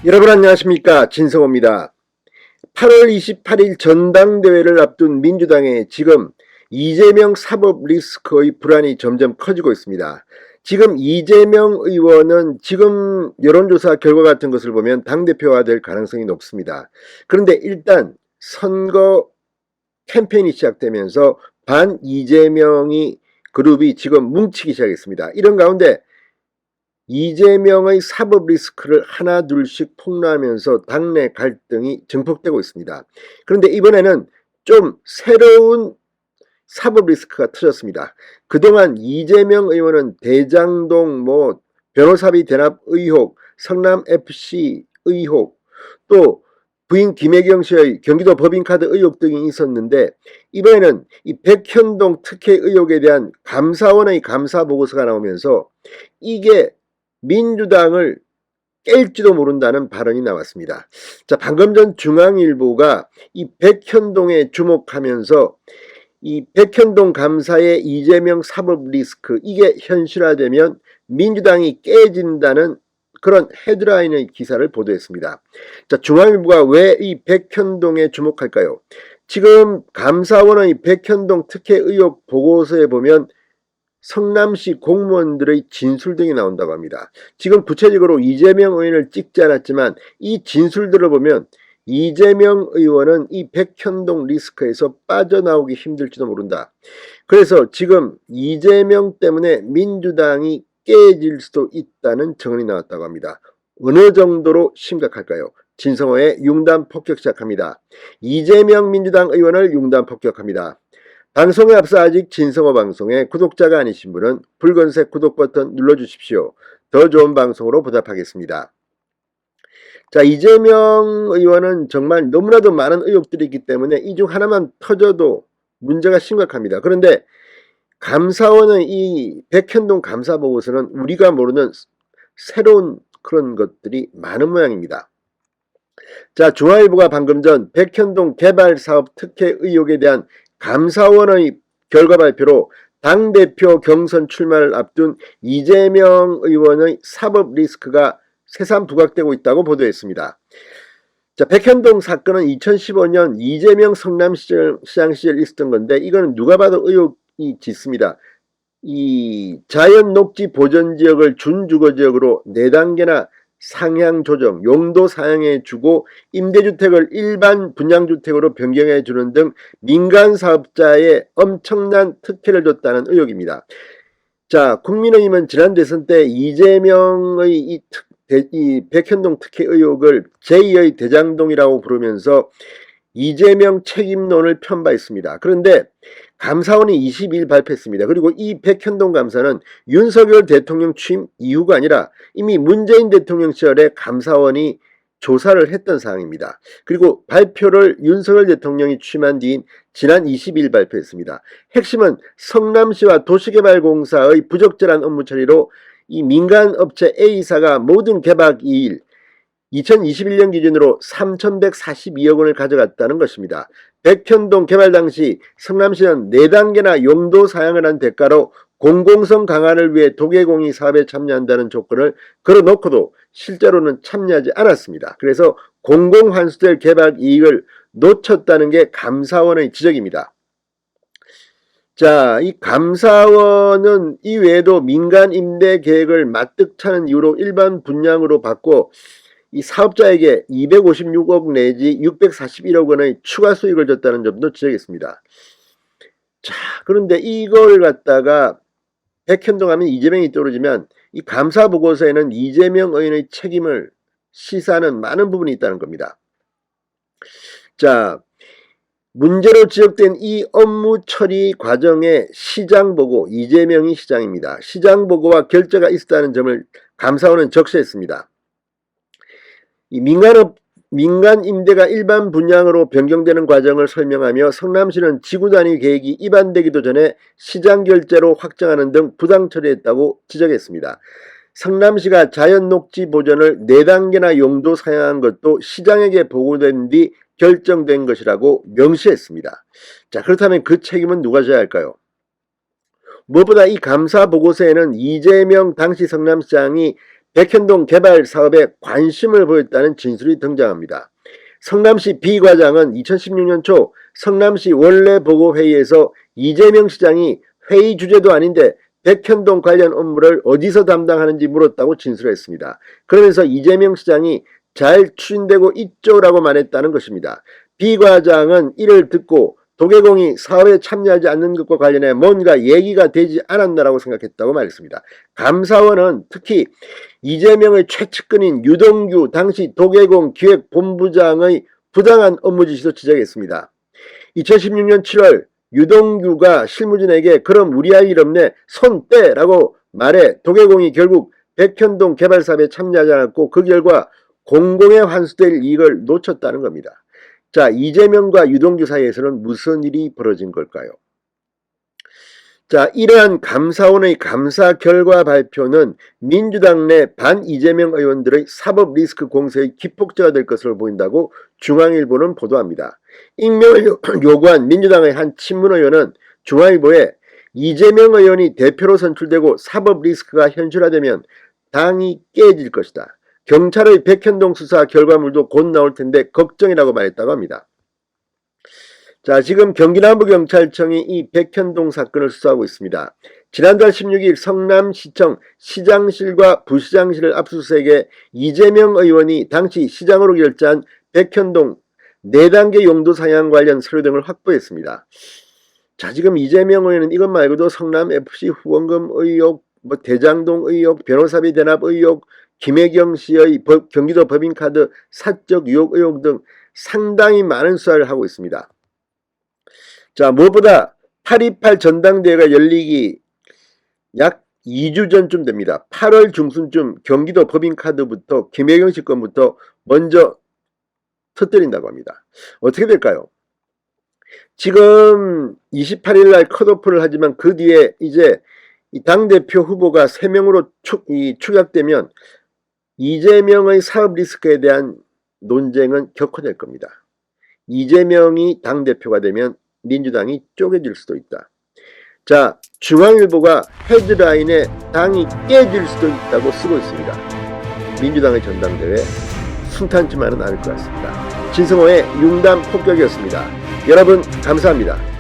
여러분 안녕하십니까, 진성호입니다. 8월 28일 전당대회를 앞둔 민주당의 지금 이재명 사법 리스크의 불안이 점점 커지고 있습니다. 지금 이재명 의원은 지금 여론조사 결과 같은 것을 보면 당대표가 될 가능성이 높습니다. 그런데 일단 선거 캠페인이 시작되면서 반 이재명이 그룹이 지금 뭉치기 시작했습니다. 이런 가운데 이재명의 사법 리스크를 하나둘씩 폭로하면서 당내 갈등이 증폭되고 있습니다. 그런데 이번에는 좀 새로운 사법 리스크가 터졌습니다. 그동안 이재명 의원은 대장동 변호사비 대납 의혹, 성남FC 의혹, 또 부인 김혜경 씨의 경기도 법인카드 의혹 등이 있었는데, 이번에는 이 백현동 특혜 의혹에 대한 감사원의 감사 보고서가 나오면서 이게 민주당을 깰지도 모른다는 발언이 나왔습니다. 자, 방금 전 중앙일보가 이 백현동에 주목하면서 이 백현동 감사의 이재명 사법 리스크, 이게 현실화되면 민주당이 깨진다는 그런 헤드라인의 기사를 보도했습니다. 자, 중앙일보가 왜 이 백현동에 주목할까요? 지금 감사원의 백현동 특혜 의혹 보고서에 보면 성남시 공무원들의 진술 등이 나온다고 합니다. 지금 구체적으로 이재명 의원을 찍지 않았지만 이 진술들을 보면 이재명 의원은 이 백현동 리스크에서 빠져나오기 힘들지도 모른다. 그래서 지금 이재명 때문에 민주당이 깨질 수도 있다는 증언이 나왔다고 합니다. 어느 정도로 심각할까요? 진성호의 융단 폭격 시작합니다. 이재명 민주당 의원을 융단 폭격합니다. 방송에 앞서 아직 진성호 방송에 구독자가 아니신 분은 붉은색 구독 버튼 눌러주십시오. 더 좋은 방송으로 보답하겠습니다. 자, 이재명 의원은 정말 너무나도 많은 의혹들이 있기 때문에 이 중 하나만 터져도 문제가 심각합니다. 그런데 감사원의 이 백현동 감사 보고서는 우리가 모르는 새로운 그런 것들이 많은 모양입니다. 자, 중앙일보가 방금 전 백현동 개발사업 특혜 의혹에 대한 감사원의 결과 발표로 당대표 경선 출마를 앞둔 이재명 의원의 사법 리스크가 새삼 부각되고 있다고 보도했습니다. 자, 백현동 사건은 2015년 이재명 성남시장 시절 있었던 건데, 이거는 누가 봐도 의혹이 짙습니다. 이 자연녹지 보전지역을 준주거지역으로 4단계나 상향 조정, 용도 사양해 주고 임대주택을 일반 분양주택으로 변경해 주는 등 민간 사업자에 엄청난 특혜를 줬다는 의혹입니다. 자, 국민의힘은 지난 대선 때 이재명의 이 백현동 특혜 의혹을 제2의 대장동이라고 부르면서 이재명 책임론을 편바했습니다. 그런데 감사원이 22일 발표했습니다. 그리고 이 백현동 감사는 윤석열 대통령 취임 이후가 아니라 이미 문재인 대통령 시절에 감사원이 조사를 했던 사항입니다. 그리고 발표를 윤석열 대통령이 취임한 뒤인 지난 20일 발표했습니다. 핵심은 성남시와 도시개발공사의 부적절한 업무 처리로 이 민간업체 A사가 모든 개발 이익 2021년 기준으로 3,142억 원을 가져갔다는 것입니다. 백현동 개발 당시 성남시는 4단계나 용도 사양을 한 대가로 공공성 강화를 위해 도계공이 사업에 참여한다는 조건을 걸어놓고도 실제로는 참여하지 않았습니다. 그래서 공공환수될 개발 이익을 놓쳤다는 게 감사원의 지적입니다. 자, 이 감사원은 이외에도 민간 임대 계획을 마뜩 차는 이유로 일반 분양으로 받고 이 사업자에게 256억 내지 641억 원의 추가 수익을 줬다는 점도 지적했습니다. 자, 그런데 이걸 갖다가 백현동 하면 이재명이 떠오르지만 이 감사 보고서에는 이재명 의원의 책임을 시사하는 많은 부분이 있다는 겁니다. 자, 문제로 지적된 이 업무 처리 과정의 시장 보고, 이재명이 시장입니다. 시장 보고와 결재가 있었다는 점을 감사원은 적시했습니다. 이 민간 임대가 일반 분양으로 변경되는 과정을 설명하며 성남시는 지구 단위 계획이 입안되기도 전에 시장 결재로 확정하는 등 부당 처리했다고 지적했습니다. 성남시가 자연 녹지 보전을 4단계나 용도 사양한 것도 시장에게 보고된 뒤 결정된 것이라고 명시했습니다. 자, 그렇다면 그 책임은 누가 져야 할까요? 무엇보다 이 감사 보고서에는 이재명 당시 성남시장이 백현동 개발 사업에 관심을 보였다는 진술이 등장합니다. 성남시 B 과장은 2016년 초 성남시 원내보고회의에서 이재명 시장이 회의 주제도 아닌데 백현동 관련 업무를 어디서 담당하는지 물었다고 진술했습니다. 그러면서 이재명 시장이 잘 추진되고 있죠라고 말했다는 것입니다. B 과장은 이를 듣고 도계공이 사업에 참여하지 않는 것과 관련해 뭔가 얘기가 되지 않았나라고 생각했다고 말했습니다. 감사원은 특히 이재명의 최측근인 유동규 당시 도계공 기획본부장의 부당한 업무 지시도 지적했습니다. 2016년 7월 유동규가 실무진에게 그럼 우리 할 일 없네 손 떼라고 말해 도계공이 결국 백현동 개발 사업에 참여하지 않았고 그 결과 공공에 환수될 이익을 놓쳤다는 겁니다. 자, 이재명과 유동규 사이에서는 무슨 일이 벌어진 걸까요? 자, 이러한 감사원의 감사 결과 발표는 민주당 내 반 이재명 의원들의 사법 리스크 공세의 기폭제가 될 것으로 보인다고 중앙일보는 보도합니다. 익명을 요구한 민주당의 한 친문 의원은 중앙일보에 이재명 의원이 대표로 선출되고 사법 리스크가 현실화되면 당이 깨질 것이다. 경찰의 백현동 수사 결과물도 곧 나올 텐데 걱정이라고 말했다고 합니다. 자, 지금 경기남부경찰청이 이 백현동 사건을 수사하고 있습니다. 지난달 16일 성남시청 시장실과 부시장실을 압수수색해 이재명 의원이 당시 시장으로 결제한 백현동 4단계 용도 상향 관련 서류 등을 확보했습니다. 자, 지금 이재명 의원은 이것 말고도 성남FC 후원금 의혹, 대장동 의혹, 변호사비 대납 의혹, 김혜경 씨의 경기도 법인카드 사적 유혹 의혹 등 상당히 많은 수사를 하고 있습니다. 자, 무엇보다 8.28 전당대회가 열리기 약 2주 전쯤 됩니다. 8월 중순쯤 경기도 법인카드부터 김혜경 씨 건부터 먼저 터뜨린다고 합니다. 어떻게 될까요? 지금 28일 날 컷오프를 하지만 그 뒤에 이제 이 당대표 후보가 3명으로 축약되면 이재명의 사업 리스크에 대한 논쟁은 격화될 겁니다. 이재명이 당대표가 되면 민주당이 쪼개질 수도 있다. 자, 중앙일보가 헤드라인에 당이 깨질 수도 있다고 쓰고 있습니다. 민주당의 전당대회 순탄치만은 않을 것 같습니다. 진성호의 융단 폭격이었습니다. 여러분 감사합니다.